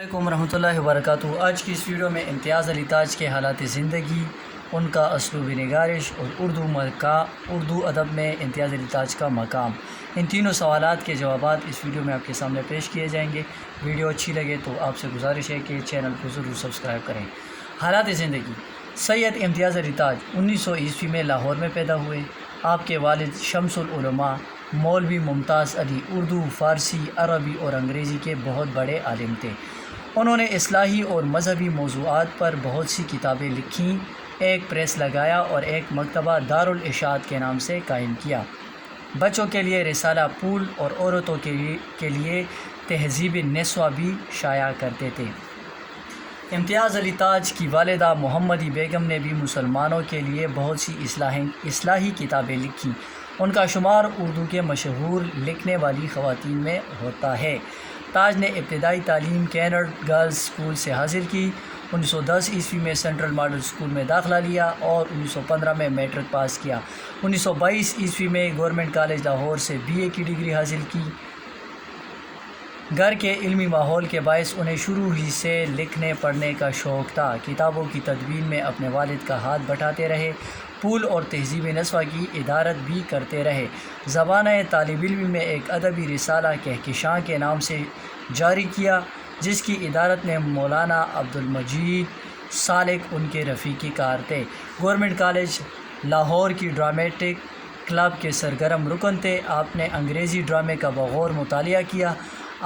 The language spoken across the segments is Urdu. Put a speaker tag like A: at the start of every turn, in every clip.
A: علیکم ورحمۃ اللہ وبرکاتہ۔ آج کی اس ویڈیو میں امتیاز علی تاج کے حالات زندگی، ان کا اسلوب نگارش اور اردو ادب میں امتیاز علی تاج کا مقام، ان تینوں سوالات کے جوابات اس ویڈیو میں آپ کے سامنے پیش کیے جائیں گے۔ ویڈیو اچھی لگے تو آپ سے گزارش ہے کہ چینل کو ضرور سبسکرائب کریں۔ حالات زندگی: سید امتیاز علی تاج 1900 عیسوی میں لاہور میں پیدا ہوئے۔ آپ کے والد شمس العلماء مولوی ممتاز علی اردو، فارسی، عربی اور انگریزی کے بہت بڑے عالم تھے۔ انہوں نے اصلاحی اور مذہبی موضوعات پر بہت سی کتابیں لکھیں، ایک پریس لگایا اور ایک مکتبہ دارالارشاد کے نام سے قائم کیا۔ بچوں کے لیے رسالہ پھول اور عورتوں کے لیے تہذیب نسواں بھی شائع کرتے تھے۔ امتیاز علی تاج کی والدہ محمدی بیگم نے بھی مسلمانوں کے لیے بہت سی اصلاحی کتابیں لکھیں۔ ان کا شمار اردو کے مشہور لکھنے والی خواتین میں ہوتا ہے۔ تاج نے ابتدائی تعلیم کینرڈ گرلز اسکول سے حاصل کی۔ 1910 عیسوی میں سینٹرل ماڈل اسکول میں داخلہ لیا اور 1915 میں میٹرک پاس کیا۔ 1922 عیسوی میں گورنمنٹ کالج لاہور سے BA کی ڈگری حاصل کی۔ گھر کے علمی ماحول کے باعث انہیں شروع ہی سے لکھنے پڑھنے کا شوق تھا۔ کتابوں کی تدوین میں اپنے والد کا ہاتھ بٹاتے رہے، پھول اور تہذیب نسواں کی ادارت بھی کرتے رہے۔ زبانہ طالب علم میں ایک ادبی رسالہ کہکشاں کے نام سے جاری کیا، جس کی ادارت میں مولانا عبدالمجید سالک ان کے رفیق کار تھے۔ گورنمنٹ کالج لاہور کی ڈرامٹک کلب کے سرگرم رکن تھے۔ آپ نے انگریزی ڈرامے کا بغور مطالعہ کیا،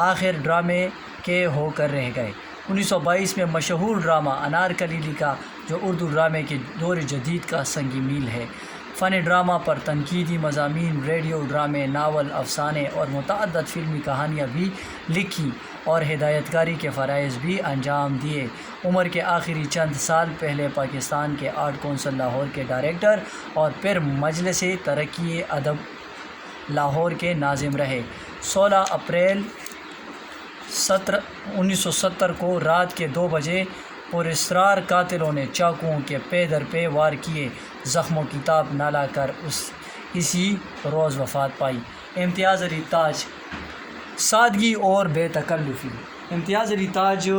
A: آخر ڈرامے کے ہو کر رہ گئے۔ 1922 میں مشہور ڈرامہ انارکلی لکھا، جو اردو ڈرامے کے دور جدید کا سنگ میل ہے۔ فن ڈرامہ پر تنقیدی مضامین، ریڈیو ڈرامے، ناول، افسانے اور متعدد فلمی کہانیاں بھی لکھیں اور ہدایت کاری کے فرائض بھی انجام دیے۔ عمر کے آخری چند سال پہلے پاکستان کے آرٹ کونسل لاہور کے ڈائریکٹر اور پھر مجلس ترقی ادب لاہور کے ناظم رہے۔ 16 اپریل 1970 کو رات کے 2 بجے پراسرار قاتلوں نے چاقوؤں کے پے در پے وار کیے، زخموں کی تاب نہ لا کر اسی روز وفات پائی۔ امتیاز علی تاج: سادگی اور بے تکلفی۔ امتیاز علی تاج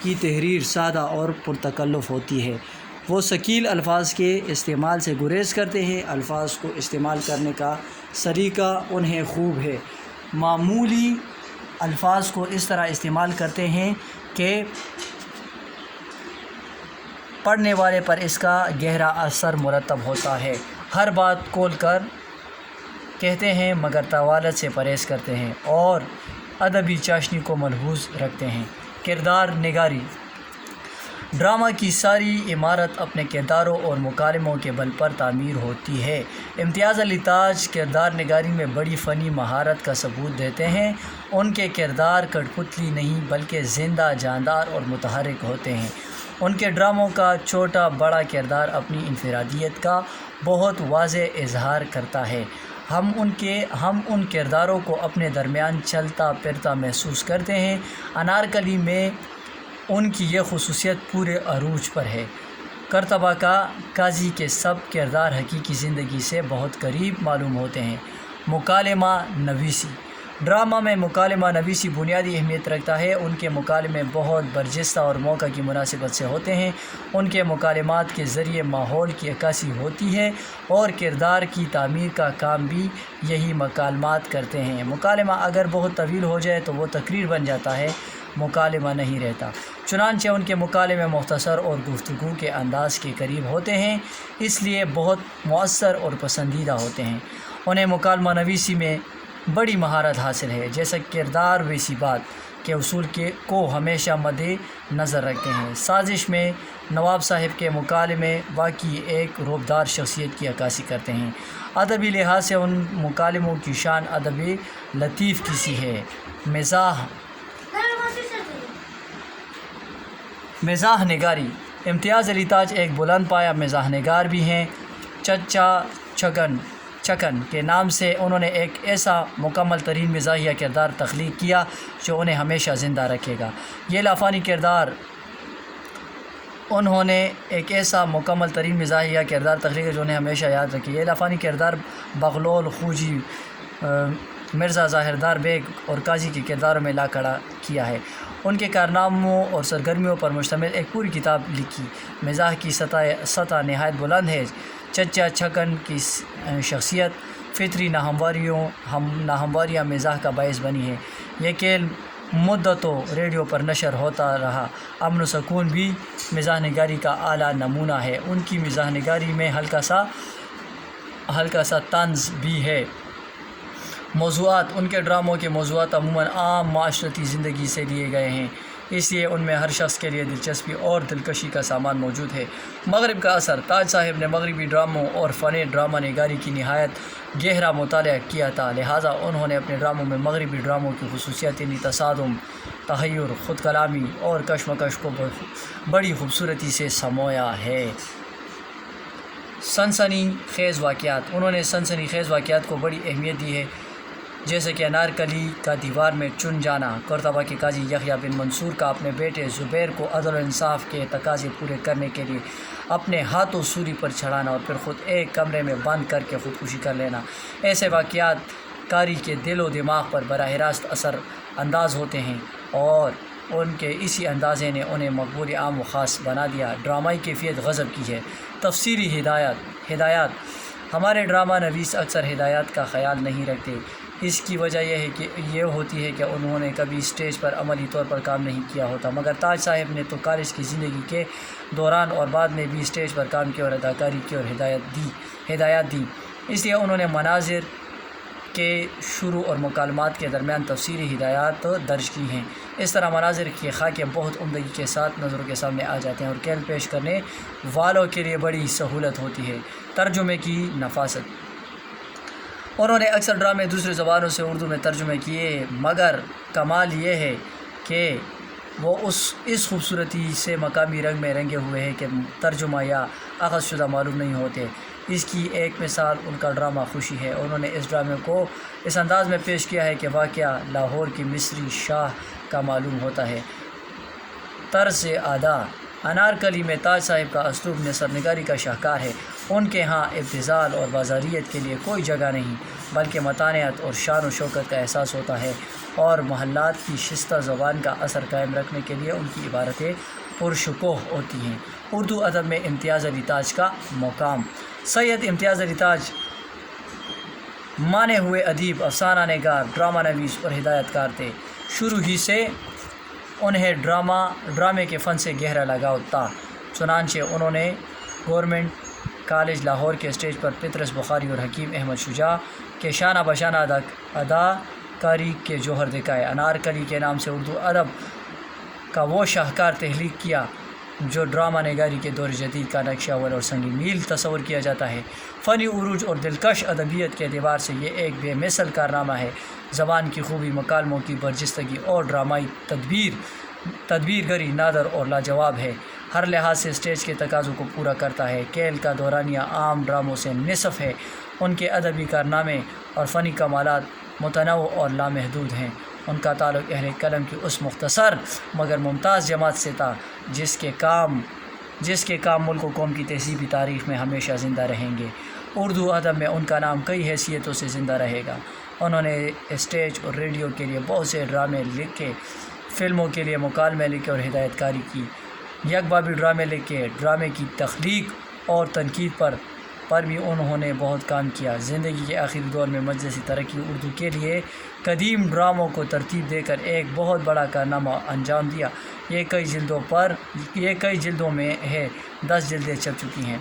A: کی تحریر سادہ اور پرتکلف ہوتی ہے۔ وہ ثقیل الفاظ کے استعمال سے گریز کرتے ہیں۔ الفاظ کو استعمال کرنے کا سلیقہ انہیں خوب ہے۔ معمولی الفاظ کو اس طرح استعمال کرتے ہیں کہ پڑھنے والے پر اس کا گہرا اثر مرتب ہوتا ہے۔ ہر بات کھول کر کہتے ہیں مگر طوالت سے پرہیز کرتے ہیں اور ادبی چاشنی کو ملحوظ رکھتے ہیں۔ کردار نگاری: ڈرامہ کی ساری عمارت اپنے کرداروں اور مکالموں کے بل پر تعمیر ہوتی ہے۔ امتیاز علی تاج کردار نگاری میں بڑی فنی مہارت کا ثبوت دیتے ہیں۔ ان کے کردار کٹھ پتلی نہیں بلکہ زندہ، جاندار اور متحرک ہوتے ہیں۔ ان کے ڈراموں کا چھوٹا بڑا کردار اپنی انفرادیت کا بہت واضح اظہار کرتا ہے۔ ہم ان کرداروں کو اپنے درمیان چلتا پھرتا محسوس کرتے ہیں۔ انارکلی میں ان کی یہ خصوصیت پورے عروج پر ہے۔ کرتبہ کا قاضی کے سب کردار حقیقی زندگی سے بہت قریب معلوم ہوتے ہیں۔ مکالمہ نویسی: ڈرامہ میں مکالمہ نویسی بنیادی اہمیت رکھتا ہے۔ ان کے مکالمے بہت برجستہ اور موقع کی مناسبت سے ہوتے ہیں۔ ان کے مکالمات کے ذریعے ماحول کی عکاسی ہوتی ہے اور کردار کی تعمیر کا کام بھی یہی مکالمات کرتے ہیں۔ مکالمہ اگر بہت طویل ہو جائے تو وہ تقریر بن جاتا ہے، مکالمہ نہیں رہتا۔ چنانچہ ان کے مکالمے مختصر اور گفتگو کے انداز کے قریب ہوتے ہیں، اس لیے بہت مؤثر اور پسندیدہ ہوتے ہیں۔ انہیں مکالمہ نویسی میں بڑی مہارت حاصل ہے، جیسا کردار ویسی بات کے اصول کو ہمیشہ مد نظر رکھتے ہیں۔ سازش میں نواب صاحب کے مکالمے واقعی ایک رعبدار شخصیت کی عکاسی کرتے ہیں۔ ادبی لحاظ سے ان مکالموں کی شان ادب لطیف کی سی ہے۔ مزاح نگاری: امتیاز علی تاج ایک بلند پایہ مزاح نگار بھی ہیں۔ چچا چکن کے نام سے انہوں نے ایک ایسا مکمل ترین مزاحیہ کردار تخلیق کیا جو انہیں ہمیشہ زندہ رکھے گا۔ یہ لافانی کردار یاد رکھے۔ یہ لافانی کردار بغلول، خوجی، مرزا ظاہردار بیگ اور قاضی کے کرداروں میں لا کھڑا کیا ہے۔ ان کے کارناموں اور سرگرمیوں پر مشتمل ایک پوری کتاب لکھی۔ مزاح کی سطح نہایت بلند ہے۔ چچا چھکن کی شخصیت فطری ناہمواریاں مزاح کا باعث بنی ہے۔ یہ کھیل مدتوں ریڈیو پر نشر ہوتا رہا۔ امن و سکون بھی مزاح نگاری کا اعلیٰ نمونہ ہے۔ ان کی مزاح نگاری میں ہلکا سا طنز بھی ہے۔ موضوعات: ان کے ڈراموں کے موضوعات عموماً عام معاشرتی زندگی سے لیے گئے ہیں، اس لیے ان میں ہر شخص کے لیے دلچسپی اور دلکشی کا سامان موجود ہے۔ مغرب کا اثر: تاج صاحب نے مغربی ڈراموں اور فن ڈرامہ نگاری کی نہایت گہرا مطالعہ کیا تھا، لہٰذا انہوں نے اپنے ڈراموں میں مغربی ڈراموں کی خصوصیات یعنی تصادم، تحیر، خود کلامی اور کشمکش کو بڑی خوبصورتی سے سمویا ہے۔ سنسنی خیز واقعات: انہوں نے سنسنی خیز واقعات کو بڑی اہمیت دی ہے، جیسے کہ انارکلی کا دیوار میں چن جانا، کورتبہ کے قاضی یحییٰ بن منصور کا اپنے بیٹے زبیر کو عدل و انصاف کے تقاضے پورے کرنے کے لیے اپنے ہاتھوں سولی پر چڑھانا اور پھر خود ایک کمرے میں بند کر کے خودکشی کر لینا۔ ایسے واقعات قاری کے دل و دماغ پر براہ راست اثر انداز ہوتے ہیں اور ان کے اسی اندازے نے انہیں مقبول عام و خاص بنا دیا۔ ڈرامائی کیفیت غضب کی ہے۔ تفسیری ہدایات: ہمارے ڈرامہ نویس اکثر ہدایات کا خیال نہیں رکھتے۔ اس کی وجہ یہ ہوتی ہے کہ انہوں نے کبھی اسٹیج پر عملی طور پر کام نہیں کیا ہوتا، مگر تاج صاحب نے تو کالج کی زندگی کے دوران اور بعد میں بھی اسٹیج پر کام کیا اور اداکاری کی اور ہدایات دی، اس لیے انہوں نے مناظر کے شروع اور مکالمات کے درمیان تفسیری ہدایات درج کی ہیں۔ اس طرح مناظر کے خاکے بہت عمدگی کے ساتھ نظروں کے سامنے آ جاتے ہیں اور کھیل پیش کرنے والوں کے لیے بڑی سہولت ہوتی ہے۔ ترجمے کی نفاست: انہوں نے اکثر ڈرامے دوسری زبانوں سے اردو میں ترجمے کیے، مگر کمال یہ ہے کہ وہ اس خوبصورتی سے مقامی رنگ میں رنگے ہوئے ہیں کہ ترجمہ یا اخذ شدہ معلوم نہیں ہوتے۔ اس کی ایک مثال ان کا ڈرامہ خوشی ہے۔ انہوں نے اس ڈرامے کو اس انداز میں پیش کیا ہے کہ واقعہ لاہور کی مصری شاہ کا معلوم ہوتا ہے۔ طرز ادا: انارکلی میں تاج صاحب کا اسلوب نثر نگاری کا شاہکار ہے۔ ان کے ہاں ابتذال اور بازاریت کے لیے کوئی جگہ نہیں، بلکہ متانت اور شان و شوکت کا احساس ہوتا ہے، اور محلات کی شستہ زبان کا اثر قائم رکھنے کے لیے ان کی عبارتیں پرشکوہ ہوتی ہیں۔ اردو ادب میں امتیاز علی تاج کا مقام: سید امتیاز علی تاج مانے ہوئے ادیب، افسانہ نگار، ڈرامہ نویس اور ہدایت کار تھے۔ شروع ہی سے انہیں ڈرامے کے فن سے گہرا لگاؤ تھا، چنانچہ انہوں نے گورنمنٹ کالج لاہور کے اسٹیج پر پطرس بخاری اور حکیم احمد شجاع کے شانہ بشانہ اداکاری کے جوہر دکھائے۔ انارکلی کے نام سے اردو ادب کا وہ شاہکار تخلیق کیا جو ڈرامہ نگاری کے دور جدید کا نقشہ اول اور سنگ میل تصور کیا جاتا ہے۔ فنی عروج اور دلکش ادبیت کے اعتبار سے یہ ایک بے مثل کارنامہ ہے۔ زبان کی خوبی، مکالموں کی برجستگی اور ڈرامائی تدبیرگری نادر اور لاجواب ہے۔ ہر لحاظ سے اسٹیج کے تقاضوں کو پورا کرتا ہے۔ کھیل کا دورانیہ عام ڈراموں سے نصف ہے۔ ان کے ادبی کارنامے اور فنی کمالات متنوع اور لامحدود ہیں۔ ان کا تعلق اہل قلم کی اس مختصر مگر ممتاز جماعت سے تھا جس کے کام ملک و قوم کی تہذیبی تاریخ میں ہمیشہ زندہ رہیں گے۔ اردو ادب میں ان کا نام کئی حیثیتوں سے زندہ رہے گا۔ انہوں نے اسٹیج اور ریڈیو کے لیے بہت سے ڈرامے لکھے، فلموں کے لیے مکالمے لکھے اور ہدایت کاری کی، یک بابی ڈرامے لکھے۔ ڈرامے کی تخلیق اور تنقید پر بھی انہوں نے بہت کام کیا۔ زندگی کے آخری دور میں مجلسی ترقی اردو کے لیے قدیم ڈراموں کو ترتیب دے کر ایک بہت بڑا کارنامہ انجام دیا۔ یہ کئی جلدوں میں ہے، 10 جلدیں چھپ چکی ہیں۔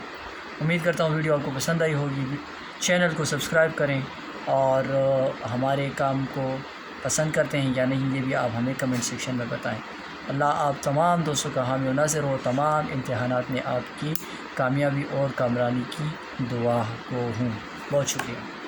A: امید کرتا ہوں ویڈیو آپ کو پسند آئی ہوگی۔ چینل کو سبسکرائب کریں اور ہمارے کام کو پسند کرتے ہیں یا نہیں یہ بھی آپ ہمیں کمنٹ سیکشن میں بتائیں۔ اللہ آپ تمام دوستوں کا حامی و ناصر ہو۔ تمام امتحانات میں آپ کی کامیابی اور کامرانی کی دعا کو ہوں۔ بہت شکریہ۔